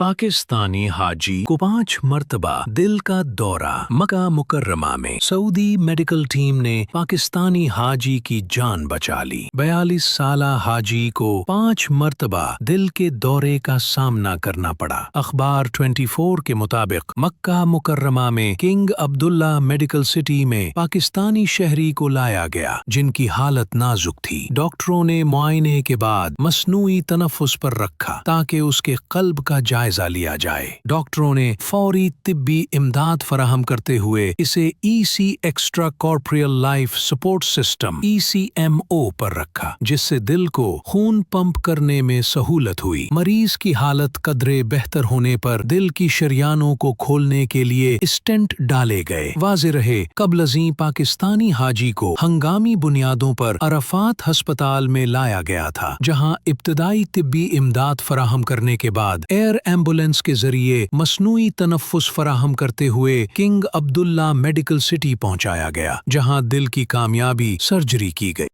पाकिस्तानी हाजी को 5 मरतबा दिल का दौरा। मक्का मुकर्रमा में सऊदी मेडिकल टीम ने पाकिस्तानी हाजी की जान बचा ली। 42 साला हाजी को 5 मरतबा दिल के दौरे का सामना करना पड़ा। अखबार 24 के मुताबिक मक्का मुकर्रमा में किंग अब्दुल्ला मेडिकल सिटी में पाकिस्तानी शहरी को लाया गया, जिनकी हालत नाजुक थी। डॉक्टरों ने मुआयने के बाद मसनूई तनफ्फुस पर रखा ताकि उसके कल्ब का जायजा लिया जाए। डॉक्टरों ने फौरी तिब्बी इमदाद फराहम करते हुए इसे EC extra corporeal life support system ECMO पर रखा, जिससे दिल को खून पंप करने में सहूलत हुई। मरीज की हालत कदरे बेहतर होने पर दिल की शरियानों को खोलने के लिए स्टेंट डाले गए। वाज़ेह रहे, कबलज़ी पाकिस्तानी हाजी को हंगामी बुनियादों पर अरफात अस्पताल में लाया गया था, जहां इब्तदाई तिब्बी इमदाद फराहम करने के बाद एयर एम्बुलेंस के जरिए मसनूई तनफ्फुस फराहम करते हुए किंग अब्दुल्ला मेडिकल सिटी पहुंचाया गया, जहां दिल की कामयाबी सर्जरी की गई।